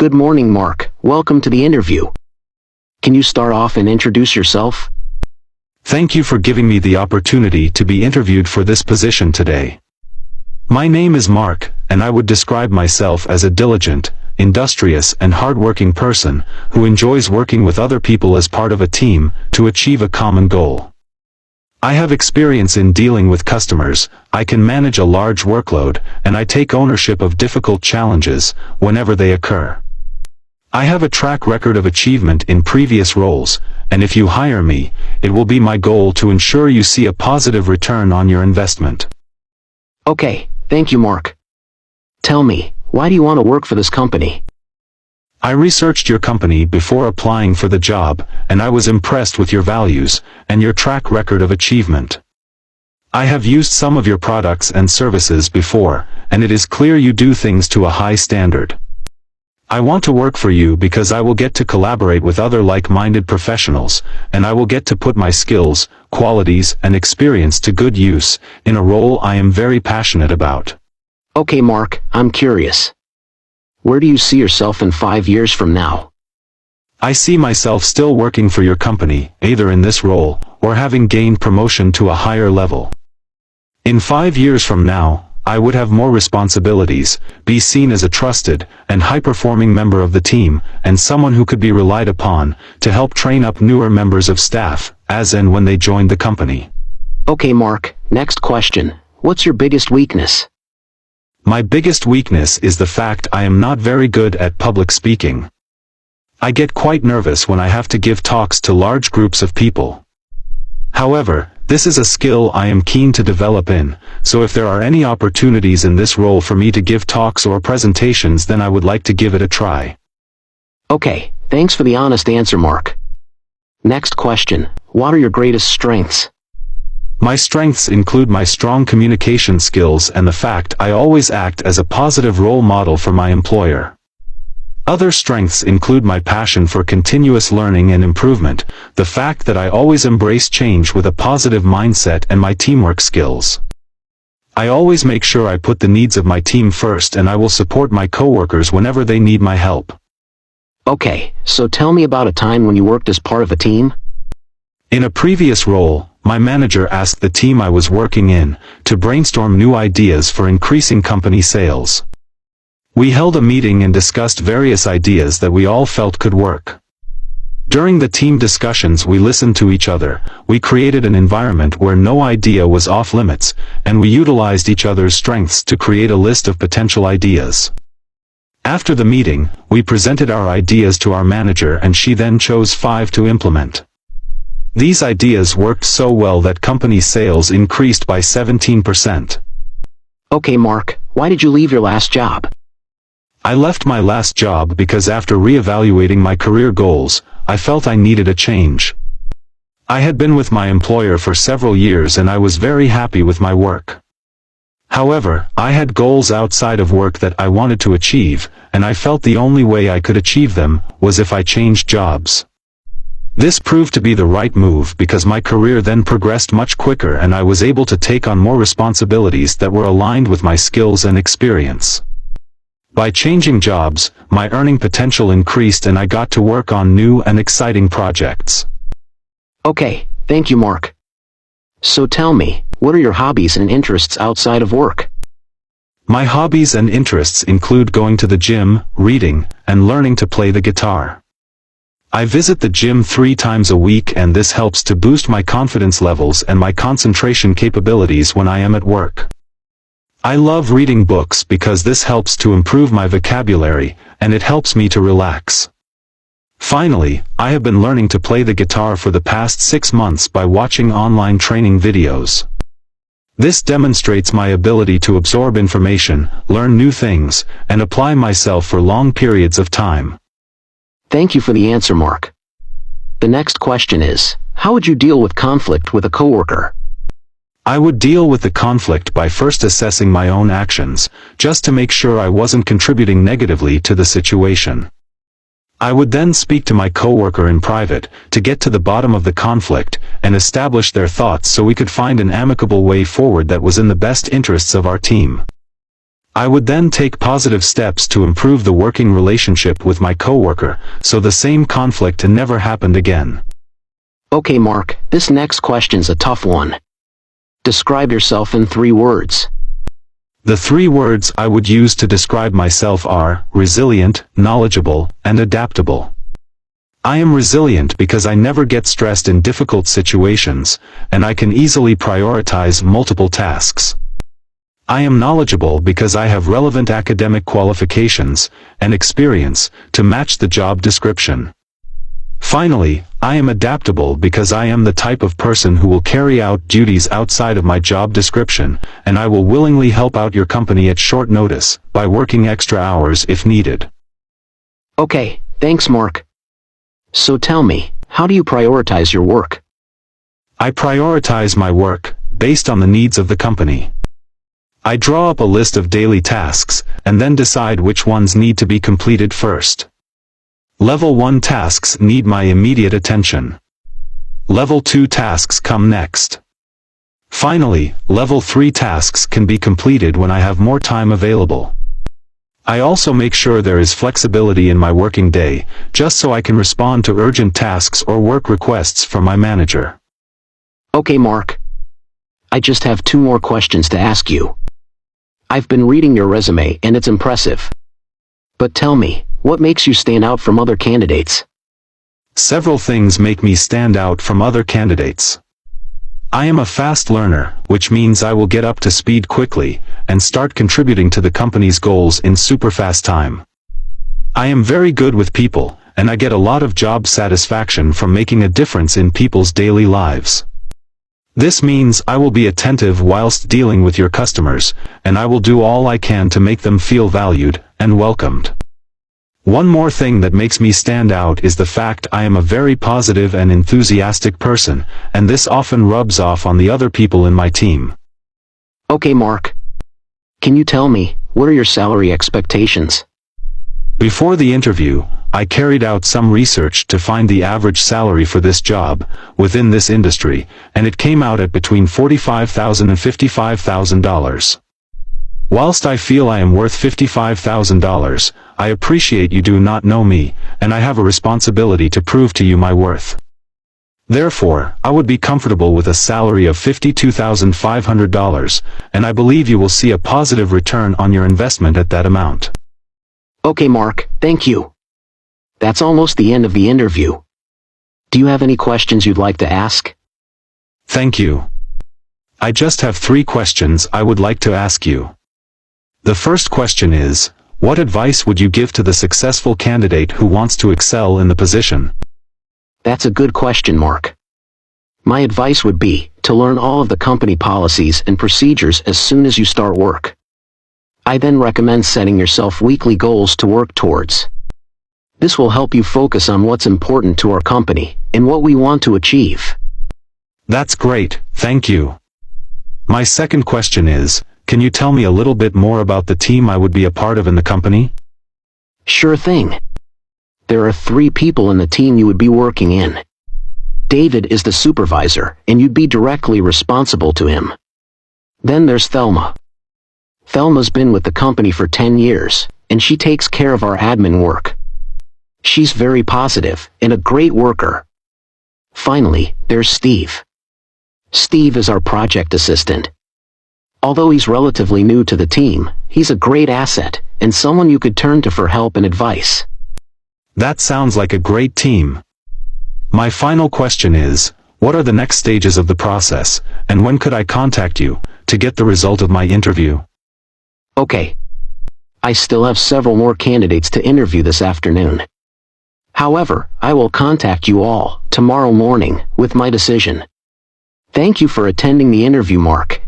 Good morning, Mark. Welcome to the interview. Can you start off and introduce yourself? Thank you for giving me the opportunity to be interviewed for this position today. My name is Mark, and I would describe myself as a diligent, industrious and hardworking person who enjoys working with other people as part of a team to achieve a common goal. I have experience in dealing with customers, I can manage a large workload, and I take ownership of difficult challenges whenever they occur. I have a track record of achievement in previous roles, and if you hire me, it will be my goal to ensure you see a positive return on your investment. Okay, thank you, Mark. Tell me, why do you want to work for this company? I researched your company before applying for the job, and I was impressed with your values and your track record of achievement. I have used some of your products and services before, and it is clear you do things to a high standard. I want to work for you because I will get to collaborate with other like-minded professionals, and I will get to put my skills, qualities, and experience to good use in a role I am very passionate about. Okay, Mark, I'm curious. Where do you see yourself in 5 years from now? I see myself still working for your company, either in this role, or having gained promotion to a higher level. In 5 years from now, I would have more responsibilities, be seen as a trusted and high-performing member of the team, and someone who could be relied upon to help train up newer members of staff, as and when they join the company. Okay, Mark, next question. What's your biggest weakness? My biggest weakness is the fact I am not very good at public speaking. I get quite nervous when I have to give talks to large groups of people. However, this is a skill I am keen to develop in, so if there are any opportunities in this role for me to give talks or presentations, then I would like to give it a try. Okay, thanks for the honest answer, Mark. Next question. What are your greatest strengths? My strengths include my strong communication skills and the fact I always act as a positive role model for my employer. Other strengths include my passion for continuous learning and improvement, the fact that I always embrace change with a positive mindset, and my teamwork skills. I always make sure I put the needs of my team first, and I will support my coworkers whenever they need my help. Okay, so tell me about a time when you worked as part of a team? In a previous role, my manager asked the team I was working in to brainstorm new ideas for increasing company sales. We held a meeting and discussed various ideas that we all felt could work. During the team discussions, we listened to each other, we created an environment where no idea was off limits, and we utilized each other's strengths to create a list of potential ideas. After the meeting, we presented our ideas to our manager, and she then chose 5 to implement. These ideas worked so well that company sales increased by 17%. Okay, Mark, why did you leave your last job? I left my last job because after reevaluating my career goals, I felt I needed a change. I had been with my employer for several years and I was very happy with my work. However, I had goals outside of work that I wanted to achieve, and I felt the only way I could achieve them was if I changed jobs. This proved to be the right move because my career then progressed much quicker and I was able to take on more responsibilities that were aligned with my skills and experience. By changing jobs, my earning potential increased and I got to work on new and exciting projects. Okay, thank you, Mark. So tell me, what are your hobbies and interests outside of work? My hobbies and interests include going to the gym, reading, and learning to play the guitar. I visit the gym 3 times a week, and this helps to boost my confidence levels and my concentration capabilities when I am at work. I love reading books because this helps to improve my vocabulary, and it helps me to relax. Finally, I have been learning to play the guitar for the past 6 months by watching online training videos. This demonstrates my ability to absorb information, learn new things, and apply myself for long periods of time. Thank you for the answer, Mark. The next question is, how would you deal with conflict with a coworker? I would deal with the conflict by first assessing my own actions, just to make sure I wasn't contributing negatively to the situation. I would then speak to my coworker in private, to get to the bottom of the conflict, and establish their thoughts so we could find an amicable way forward that was in the best interests of our team. I would then take positive steps to improve the working relationship with my coworker, so the same conflict never happened again. Okay, Mark, this next question's a tough one. Describe yourself in 3 words. The 3 words I would use to describe myself are resilient, knowledgeable, and adaptable. I am resilient because I never get stressed in difficult situations, and I can easily prioritize multiple tasks. I am knowledgeable because I have relevant academic qualifications and experience to match the job description. Finally, I am adaptable because I am the type of person who will carry out duties outside of my job description, and I will willingly help out your company at short notice by working extra hours if needed. Okay, thanks, Mark. So tell me, how do you prioritize your work? I prioritize my work based on the needs of the company. I draw up a list of daily tasks, and then decide which ones need to be completed first. Level 1 tasks need my immediate attention. Level 2 tasks come next. Finally, Level 3 tasks can be completed when I have more time available. I also make sure there is flexibility in my working day, just so I can respond to urgent tasks or work requests from my manager. Okay, Mark. I just have 2 more questions to ask you. I've been reading your resume and it's impressive. But tell me, what makes you stand out from other candidates? Several things make me stand out from other candidates. I am a fast learner, which means I will get up to speed quickly and start contributing to the company's goals in super fast time. I am very good with people, and I get a lot of job satisfaction from making a difference in people's daily lives. This means I will be attentive whilst dealing with your customers, and I will do all I can to make them feel valued and welcomed. One more thing that makes me stand out is the fact I am a very positive and enthusiastic person, and this often rubs off on the other people in my team. Okay, Mark. Can you tell me, what are your salary expectations? Before the interview, I carried out some research to find the average salary for this job within this industry, and it came out at between $45,000 and $55,000. Whilst I feel I am worth $55,000, I appreciate you do not know me, and I have a responsibility to prove to you my worth. Therefore, I would be comfortable with a salary of $52,500, and I believe you will see a positive return on your investment at that amount. Okay, Mark, thank you. That's almost the end of the interview. Do you have any questions you'd like to ask? Thank you. I just have 3 questions I would like to ask you. The first question is, what advice would you give to the successful candidate who wants to excel in the position? That's a good question, Mark. My advice would be to learn all of the company policies and procedures as soon as you start work. I then recommend setting yourself weekly goals to work towards. This will help you focus on what's important to our company and what we want to achieve. That's great, thank you. My second question is, can you tell me a little bit more about the team I would be a part of in the company? Sure thing. There are 3 people in the team you would be working in. David is the supervisor, and you'd be directly responsible to him. Then there's Thelma. Thelma's been with the company for 10 years, and she takes care of our admin work. She's very positive and a great worker. Finally, there's Steve. Steve is our project assistant. Although he's relatively new to the team, he's a great asset and someone you could turn to for help and advice. That sounds like a great team. My final question is, what are the next stages of the process, and when could I contact you to get the result of my interview? Okay. I still have several more candidates to interview this afternoon. However, I will contact you all tomorrow morning with my decision. Thank you for attending the interview, Mark.